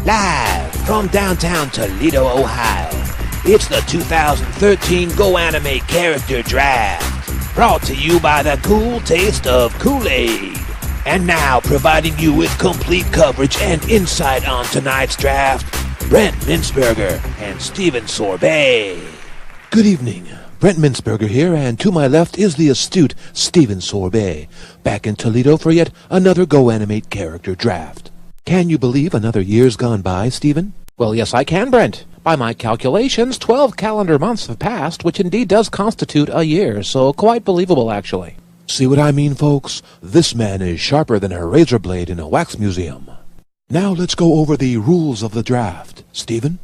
Live from downtown Toledo, Ohio, it's the 2013 GoAnimate Character Draft, brought to you by the cool taste of Kool-Aid. And now, providing you with complete coverage and insight on tonight's draft, Brent Mintzberger and Steven Sorbet. Good evening. Brent Mintzberger here, and to my left is the astute Steven Sorbet, back in Toledo for yet another GoAnimate Character Draft. Can you believe another year's gone by, Steven? Well, yes, I can, Brent. By my calculations, 12 calendar months have passed, which indeed does constitute a year, so quite believable, actually. See what I mean, folks? This man is sharper than a razor blade in a wax museum. Now let's go over the rules of the draft. Steven?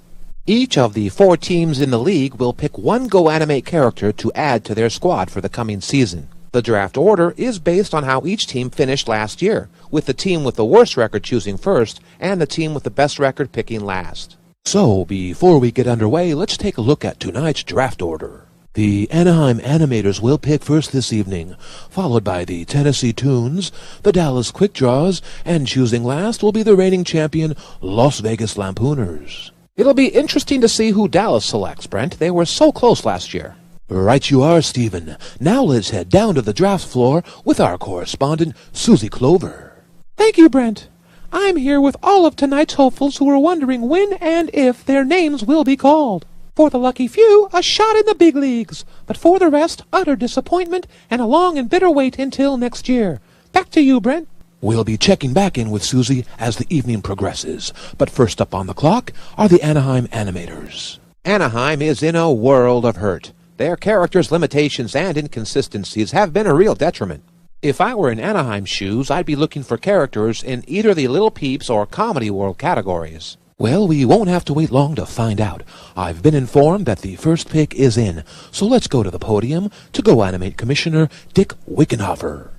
Each of the 4 teams in the league will pick one GoAnimate character to add to their squad for the coming season. The draft order is based on how each team finished last year, with the team with the worst record choosing first and the team with the best record picking last. So, before we get underway, let's take a look at tonight's draft order. The Anaheim Animators will pick first this evening, followed by the Tennessee Toons, the Dallas Quick Draws, and choosing last will be the reigning champion Las Vegas Lampooners. It'll be interesting to see who Dallas selects, Brent. They were so close last year. Right you are, Steven. Now let's head down to the draft floor with our correspondent, Susie Clover. Thank you, Brent. I'm here with all of tonight's hopefuls who are wondering when and if their names will be called. For the lucky few, a shot in the big leagues. But for the rest, utter disappointment and a long and bitter wait until next year. Back to you, Brent. We'll be checking back in with Susie as the evening progresses. But first up on the clock are the Anaheim Animators. Anaheim is in a world of hurt. Their characters' limitations and inconsistencies have been a real detriment. If I were in Anaheim's shoes, I'd be looking for characters in either the Little Peeps or Comedy World categories. Well, we won't have to wait long to find out. I've been informed that the first pick is in, so let's go to the podium to GoAnimate Commissioner Dick Wickenhofer.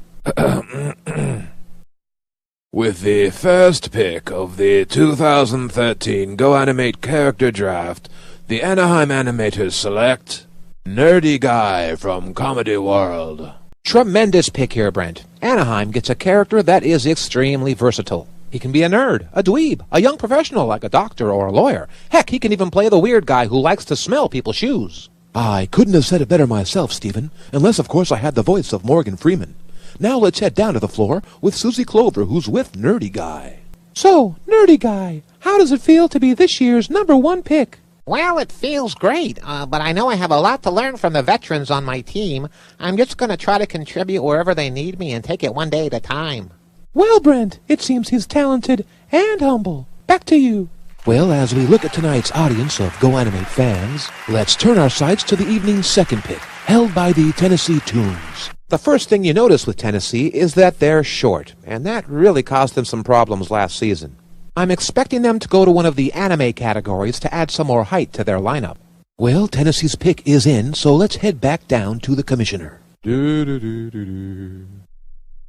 With the first pick of the 2013 GoAnimate Character Draft, the Anaheim Animators select Nerdy Guy from Comedy World. Tremendous pick here, Brent. Anaheim gets a character that is extremely versatile. He can be a nerd, a dweeb, a young professional like a doctor or a lawyer. Heck, he can even play the weird guy who likes to smell people's shoes. I couldn't have said it better myself, Steven, unless, of course, I had the voice of Morgan Freeman. Now let's head down to the floor with Susie Clover, who's with Nerdy Guy. So, Nerdy Guy, how does it feel to be this year's #1 pick? Well, it feels great, but I know I have a lot to learn from the veterans on my team. I'm just going to try to contribute wherever they need me and take it one day at a time. Well, Brent, it seems he's talented and humble. Back to you. Well, as we look at tonight's audience of GoAnimate fans, let's turn our sights to the evening's second pick, held by the Tennessee Toons. The first thing you notice with Tennessee is that they're short, and that really caused them some problems last season. I'm expecting them to go to one of the anime categories to add some more height to their lineup. Well, Tennessee's pick is in, so let's head back down to the commissioner.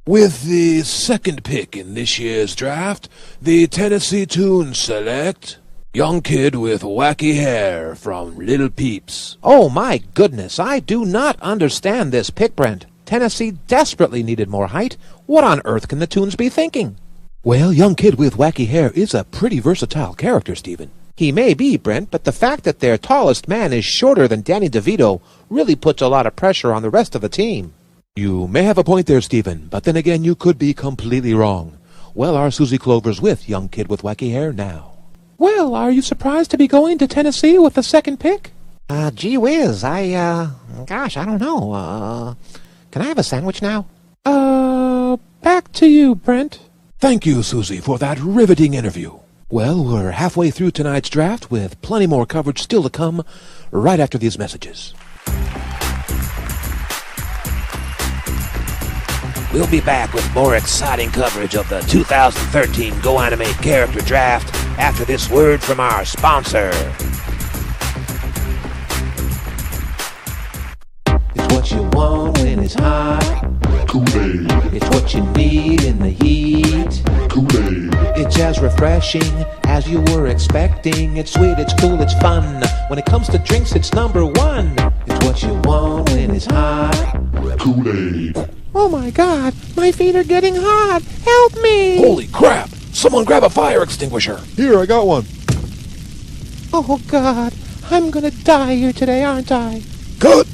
With the second pick in this year's draft, the Tennessee Toons select Young Kid with Wacky Hair from Little Peeps. Oh my goodness, I do not understand this pick, Brent. Tennessee desperately needed more height. What on earth can the Toons be thinking? Well, Young Kid with Wacky Hair is a pretty versatile character, Steven. He may be, Brent, but the fact that their tallest man is shorter than Danny DeVito really puts a lot of pressure on the rest of the team. You may have a point there, Steven, but then again, you could be completely wrong. Well, our Susie Clover's with Young Kid with Wacky Hair now. Well, are you surprised to be going to Tennessee with the second pick? Gee whiz, gosh, I don't know. Can I have a sandwich now? Back to you, Brent. Thank you, Susie, for that riveting interview. Well, we're halfway through tonight's draft with plenty more coverage still to come right after these messages. We'll be back with more exciting coverage of the 2013 GoAnimate Character Draft after this word from our sponsor. It's what you want when it's hot. Kool-Aid. It's what you need in the heat. Kool-Aid. It's as refreshing as you were expecting. It's sweet, it's cool, it's fun. When it comes to drinks, it's #1. It's what you want when it's hot. Kool-Aid. Oh my God, my feet are getting hot. Help me! Holy crap! Someone grab a fire extinguisher. Here, I got one. Oh, God. I'm gonna die here today, aren't I? Good.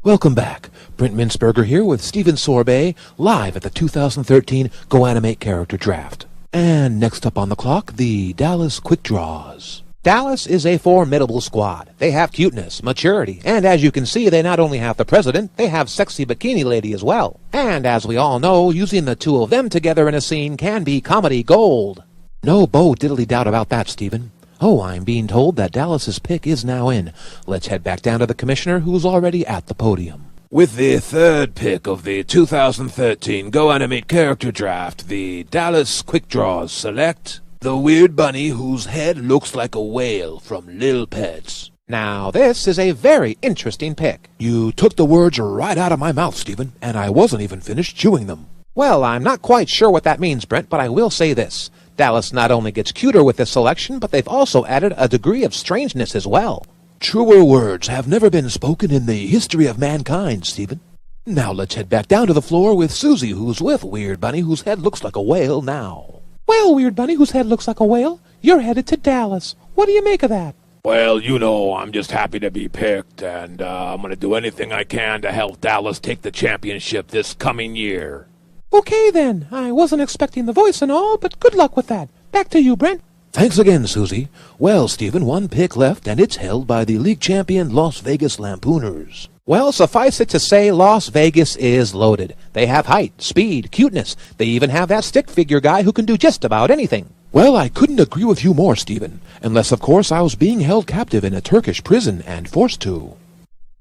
Welcome back. Brent Mintzberger here with Steven Sorbet, live at the 2013 GoAnimate Character Draft. And next up on the clock, the Dallas Quick Draws. Dallas is a formidable squad. They have cuteness, maturity, and as you can see, they not only have the president, they have sexy bikini lady as well. And as we all know, using the two of them together in a scene can be comedy gold. No bo diddly doubt about that, Steven. Oh, I'm being told that Dallas's pick is now in. Let's head back down to the commissioner, who's already at the podium. With the third pick of the 2013 GoAnimate Character Draft, the Dallas Quick Draws select the weird bunny whose head looks like a whale from Lil Pets. Now, this is a very interesting pick. You took the words right out of my mouth, Stephen, and I wasn't even finished chewing them. Well, I'm not quite sure what that means, Brent, but I will say this. Dallas not only gets cuter with this selection, but they've also added a degree of strangeness as well. Truer words have never been spoken in the history of mankind, Stephen. Now let's head back down to the floor with Susie, who's with Weird Bunny, whose head looks like a whale now. Well, Weird Bunny, whose head looks like a whale, you're headed to Dallas. What do you make of that? Well, you know, I'm just happy to be picked, and I'm going to do anything I can to help Dallas take the championship this coming year. Okay, then. I wasn't expecting the voice and all, but good luck with that. Back to you, Brent. Thanks again, Susie. Well, Stephen, one pick left, and it's held by the league champion Las Vegas Lampooners. Well, suffice it to say, Las Vegas is loaded. They have height, speed, cuteness. They even have that stick figure guy who can do just about anything. Well, I couldn't agree with you more, Stephen, unless, of course, I was being held captive in a Turkish prison and forced to.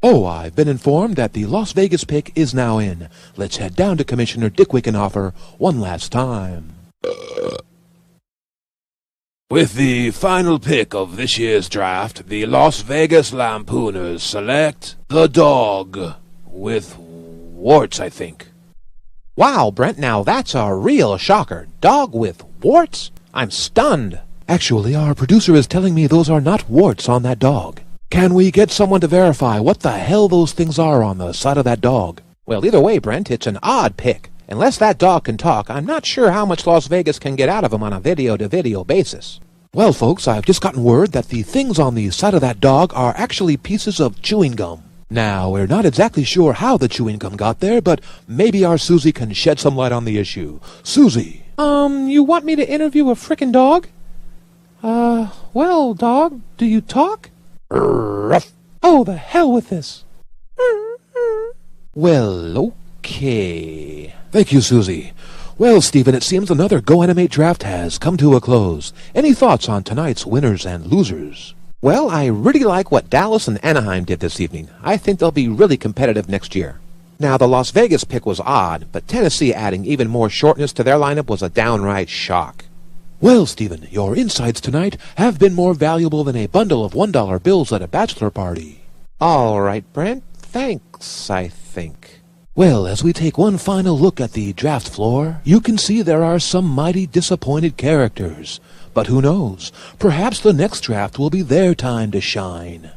Oh, I've been informed that the Las Vegas pick is now in. Let's head down to Commissioner Dick Wickenhoffer one last time. With the final pick of this year's draft, the Las Vegas Lampooners select the dog with warts, I think. Wow, Brent, now that's a real shocker. Dog with warts? I'm stunned. Actually, our producer is telling me those are not warts on that dog. Can we get someone to verify what the hell those things are on the side of that dog? Well, either way, Brent, it's an odd pick. Unless that dog can talk, I'm not sure how much Las Vegas can get out of him on a video-to-video basis. Well, folks, I've just gotten word that the things on the side of that dog are actually pieces of chewing gum. Now, we're not exactly sure how the chewing gum got there, but maybe our Susie can shed some light on the issue. Susie! You want me to interview a frickin' dog? Well, dog, do you talk? Ruff. Oh, the hell with this. Well, okay. Thank you, Susie. Well, Stephen, it seems another GoAnimate draft has come to a close. Any thoughts on tonight's winners and losers? Well, I really like what Dallas and Anaheim did this evening. I think they'll be really competitive next year. Now, the Las Vegas pick was odd, but Tennessee adding even more shortness to their lineup was a downright shock. Well, Stephen, your insights tonight have been more valuable than a bundle of $1 bills at a bachelor party. All right, Brent. Thanks, I think. Well, as we take one final look at the draft floor, you can see there are some mighty disappointed characters. But who knows? Perhaps the next draft will be their time to shine.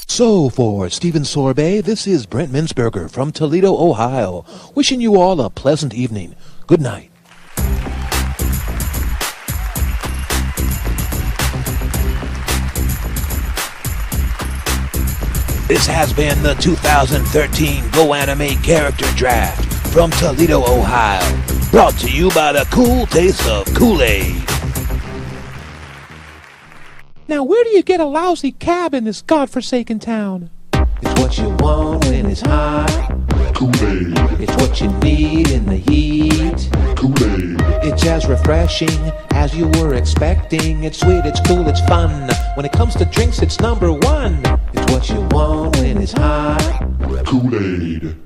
So, for Steven Sorbet, this is Brent Mintzberger from Toledo, Ohio, wishing you all a pleasant evening. Good night. This has been the 2013 GoAnimate Character Draft from Toledo, Ohio. Brought to you by the cool taste of Kool-Aid. Now, where do you get a lousy cab in this godforsaken town? It's what you want when it's hot. Kool-Aid. It's what you need in the heat. Kool-Aid. It's as refreshing as you were expecting. It's sweet, it's cool, it's fun. When it comes to drinks, it's number one. It's what you want when it's hot. Kool-Aid.